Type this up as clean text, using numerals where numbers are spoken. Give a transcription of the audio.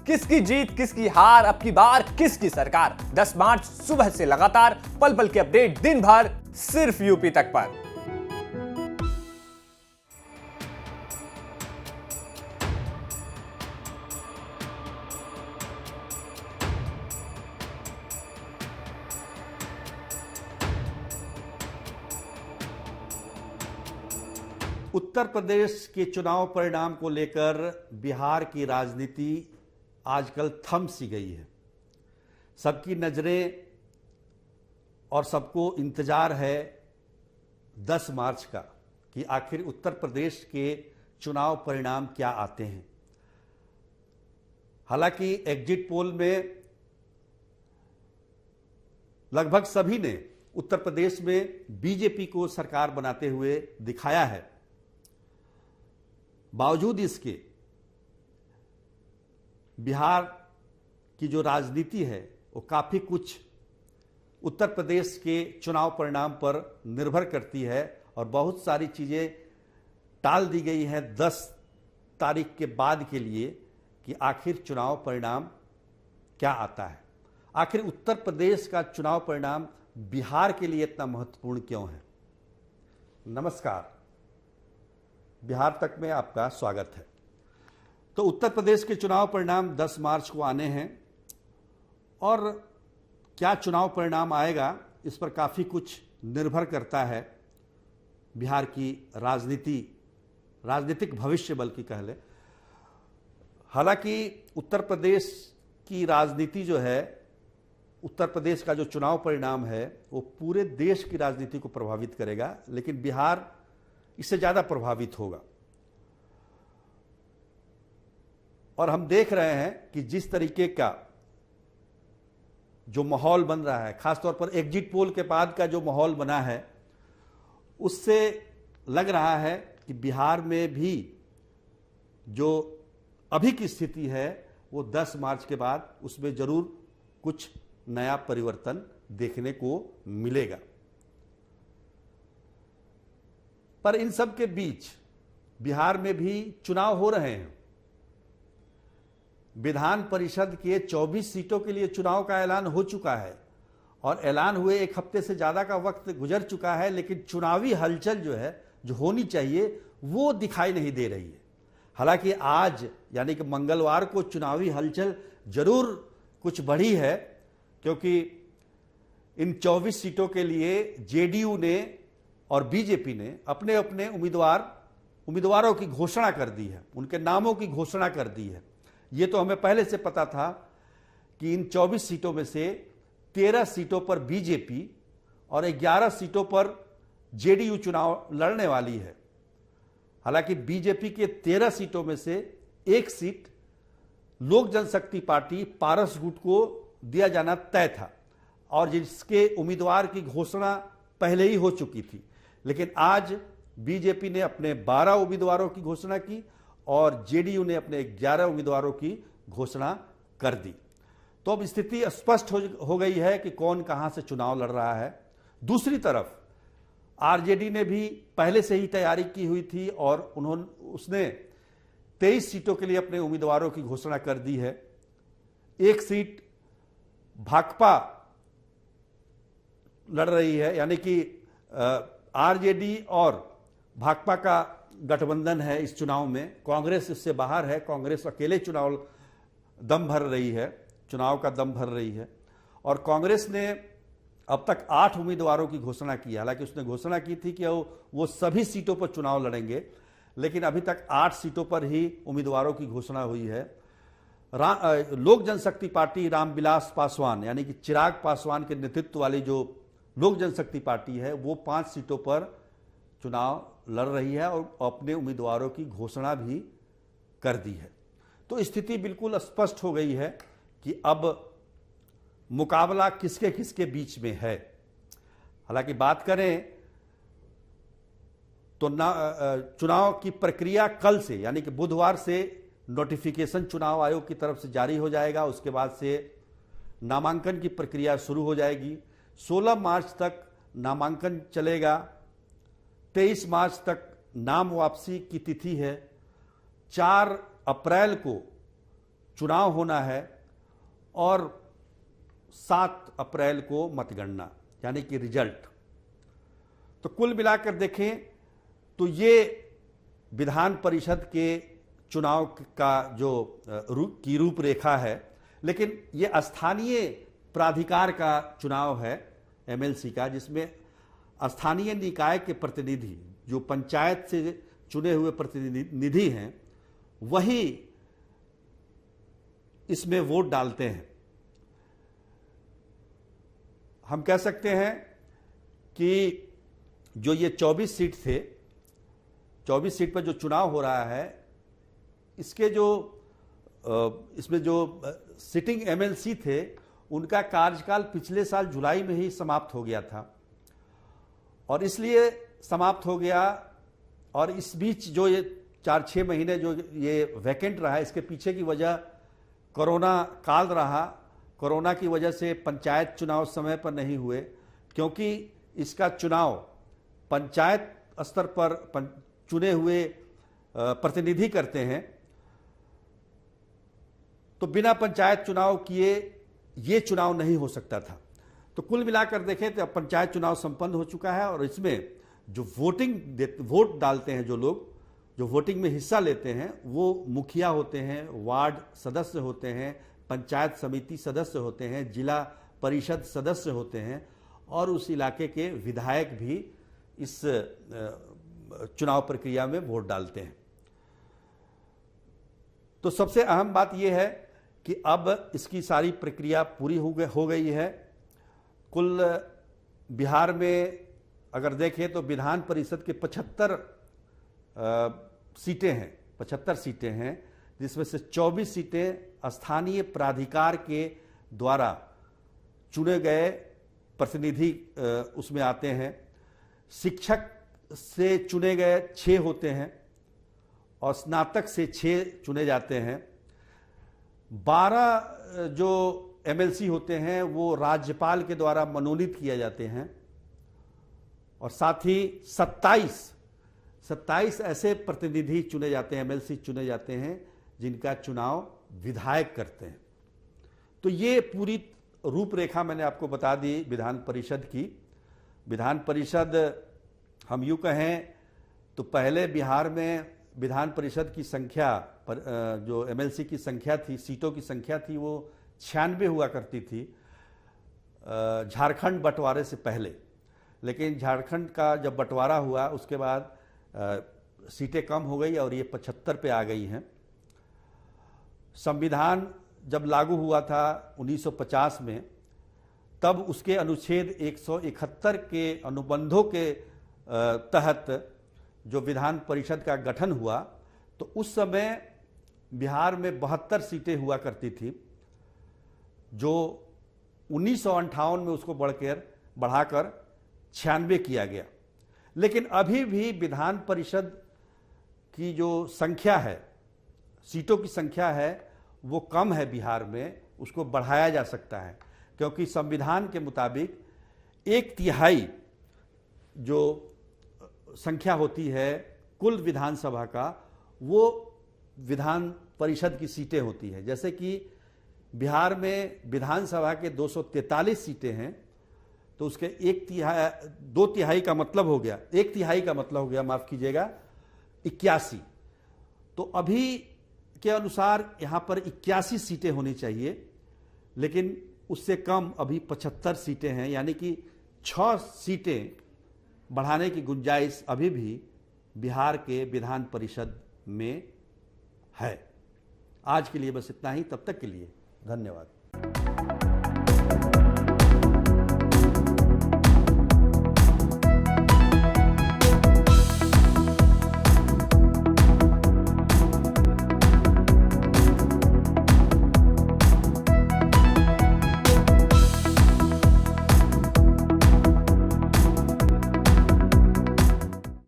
किसकी जीत किसकी हार, अब की बार किसकी सरकार। 10 मार्च सुबह से लगातार पल पल के अपडेट दिन भर सिर्फ यूपी तक पर। उत्तर प्रदेश के चुनाव परिणाम को लेकर बिहार की राजनीति आजकल थम सी गई है। सबकी नजरें और सबको इंतजार है 10 मार्च का कि आखिर उत्तर प्रदेश के चुनाव परिणाम क्या आते हैं। हालांकि एग्जिट पोल में लगभग सभी ने उत्तर प्रदेश में बीजेपी को सरकार बनाते हुए दिखाया है। बावजूद इसके बिहार की जो राजनीति है वो काफी कुछ उत्तर प्रदेश के चुनाव परिणाम पर निर्भर करती है और बहुत सारी चीजें टाल दी गई हैं 10 तारीख के बाद के लिए कि आखिर चुनाव परिणाम क्या आता है। आखिर उत्तर प्रदेश का चुनाव परिणाम बिहार के लिए इतना महत्वपूर्ण क्यों है। नमस्कार, बिहार तक में आपका स्वागत है। तो उत्तर प्रदेश के चुनाव परिणाम 10 मार्च को आने हैं और क्या चुनाव परिणाम आएगा इस पर काफ़ी कुछ निर्भर करता है। बिहार की राजनीतिक भविष्य बल्कि कह ले। हालांकि उत्तर प्रदेश की राजनीति जो है, उत्तर प्रदेश का जो चुनाव परिणाम है वो पूरे देश की राजनीति को प्रभावित करेगा, लेकिन बिहार इससे ज़्यादा प्रभावित होगा। और हम देख रहे हैं कि जिस तरीके का जो माहौल बन रहा है, खासतौर पर एग्जिट पोल के बाद का जो माहौल बना है, उससे लग रहा है कि बिहार में भी जो अभी की स्थिति है वो 10 मार्च के बाद उसमें जरूर कुछ नया परिवर्तन देखने को मिलेगा। पर इन सब के बीच बिहार में भी चुनाव हो रहे हैं। विधान परिषद के 24 सीटों के लिए चुनाव का ऐलान हो चुका है और ऐलान हुए 1 हफ्ते से ज्यादा का वक्त गुजर चुका है, लेकिन चुनावी हलचल जो होनी चाहिए वो दिखाई नहीं दे रही है। हालांकि आज यानी कि मंगलवार को चुनावी हलचल जरूर कुछ बढ़ी है, क्योंकि इन 24 सीटों के लिए जेडीयू ने और बीजेपी ने अपने अपने उम्मीदवारों की घोषणा कर दी है, उनके नामों की घोषणा कर दी है। ये तो हमें पहले से पता था कि इन 24 सीटों में से 13 सीटों पर बीजेपी और 11 सीटों पर जेडीयू चुनाव लड़ने वाली है। हालांकि बीजेपी के 13 सीटों में से 1 सीट लोक जनशक्ति पार्टी पारस गुट को दिया जाना तय था और जिसके उम्मीदवार की घोषणा पहले ही हो चुकी थी। लेकिन आज बीजेपी ने अपने 12 उम्मीदवारों की घोषणा की और जेडीयू ने अपने 11 उम्मीदवारों की घोषणा कर दी। तो अब स्थिति स्पष्ट हो गई है कि कौन कहां से चुनाव लड़ रहा है। दूसरी तरफ आरजेडी ने भी पहले से ही तैयारी की हुई थी और उसने 23 सीटों के लिए अपने उम्मीदवारों की घोषणा कर दी है। 1 सीट भाकपा लड़ रही है, यानी कि आरजेडी और भाकपा का गठबंधन है इस चुनाव में। कांग्रेस इससे बाहर है, कांग्रेस अकेले चुनाव का दम भर रही है और कांग्रेस ने अब तक 8 उम्मीदवारों की घोषणा की है। हालांकि उसने घोषणा की थी कि वो सभी सीटों पर चुनाव लड़ेंगे, लेकिन अभी तक 8 सीटों पर ही उम्मीदवारों की घोषणा हुई है। लोक जनशक्ति पार्टी रामविलास पासवान यानी कि चिराग पासवान के नेतृत्व वाली जो लोक जनशक्ति पार्टी है वो 5 सीटों पर चुनाव लड़ रही है और अपने उम्मीदवारों की घोषणा भी कर दी है। तो स्थिति बिल्कुल स्पष्ट हो गई है कि अब मुकाबला किसके किसके बीच में है। हालांकि बात करें तो चुनाव की प्रक्रिया कल से यानी कि बुधवार से नोटिफिकेशन चुनाव आयोग की तरफ से जारी हो जाएगा। उसके बाद से नामांकन की प्रक्रिया शुरू हो जाएगी। 16 मार्च तक नामांकन चलेगा। 23 मार्च तक नाम वापसी की तिथि है। 4 अप्रैल को चुनाव होना है और 7 अप्रैल को मतगणना यानी कि रिजल्ट। तो कुल मिलाकर देखें तो ये विधान परिषद के चुनाव का जो की रूपरेखा है, लेकिन ये स्थानीय प्राधिकार का चुनाव है एमएलसी का, जिसमें स्थानीय निकाय के प्रतिनिधि जो पंचायत से चुने हुए प्रतिनिधि हैं वही इसमें वोट डालते हैं। हम कह सकते हैं कि जो ये 24 सीट थे, 24 सीट पर जो चुनाव हो रहा है, इसके जो इसमें जो सिटिंग एमएलसी थे उनका कार्यकाल पिछले साल जुलाई में ही समाप्त हो गया था और इसलिए समाप्त हो गया। और इस बीच जो ये 4-6 महीने जो ये वैकेंट रहा, इसके पीछे की वजह कोरोना काल रहा। कोरोना की वजह से पंचायत चुनाव समय पर नहीं हुए, क्योंकि इसका चुनाव पंचायत स्तर पर चुने हुए प्रतिनिधि करते हैं, तो बिना पंचायत चुनाव किए ये चुनाव नहीं हो सकता था। तो कुल मिलाकर देखें तो अब पंचायत चुनाव संपन्न हो चुका है और इसमें जो वोट डालते हैं, जो लोग जो वोटिंग में हिस्सा लेते हैं, वो मुखिया होते हैं, वार्ड सदस्य होते हैं, पंचायत समिति सदस्य होते हैं, जिला परिषद सदस्य होते हैं और उस इलाके के विधायक भी इस चुनाव प्रक्रिया में वोट डालते हैं। तो सबसे अहम बात यह है कि अब इसकी सारी प्रक्रिया पूरी हो गई है। कुल बिहार में अगर देखें तो विधान परिषद के 75 सीटें हैं, जिसमें से 24 सीटें स्थानीय प्राधिकार के द्वारा चुने गए प्रतिनिधि उसमें आते हैं। शिक्षक से चुने गए 6 होते हैं और स्नातक से 6 चुने जाते हैं। 12 जो एमएलसी होते हैं वो राज्यपाल के द्वारा मनोनीत किए जाते हैं और साथ ही 27 ऐसे प्रतिनिधि चुने जाते हैं, एमएलसी चुने जाते हैं, जिनका चुनाव विधायक करते हैं। तो ये पूरी रूपरेखा मैंने आपको बता दी विधान परिषद की। विधान परिषद हम यूँ कहें तो पहले बिहार में विधान परिषद की संख्या जो एमएलसी की संख्या थी, सीटों की संख्या थी, वो 96 हुआ करती थी झारखंड बंटवारे से पहले। लेकिन झारखंड का जब बंटवारा हुआ उसके बाद सीटें कम हो गई और ये 75 पे आ गई हैं। संविधान जब लागू हुआ था 1950 में, तब उसके अनुच्छेद 171 के अनुबंधों के तहत जो विधान परिषद का गठन हुआ, तो उस समय बिहार में 72 सीटें हुआ करती थी, जो 1958 में उसको बढ़ाकर 96 किया गया। लेकिन अभी भी विधान परिषद की जो संख्या है, सीटों की संख्या है, वो कम है बिहार में, उसको बढ़ाया जा सकता है, क्योंकि संविधान के मुताबिक 1/3 जो संख्या होती है कुल विधानसभा का, वो विधान परिषद की सीटें होती हैं। जैसे कि बिहार में विधानसभा के 243 सीटें हैं, तो उसके 2/3 का मतलब हो गया, 1/3 का मतलब हो गया, माफ कीजिएगा, 81। तो अभी के अनुसार यहाँ पर 81 सीटें होनी चाहिए, लेकिन उससे कम अभी 75 सीटें हैं, यानी कि 6 सीटें बढ़ाने की गुंजाइश अभी भी बिहार के विधान परिषद में है। आज के लिए बस इतना ही, तब तक के लिए धन्यवाद।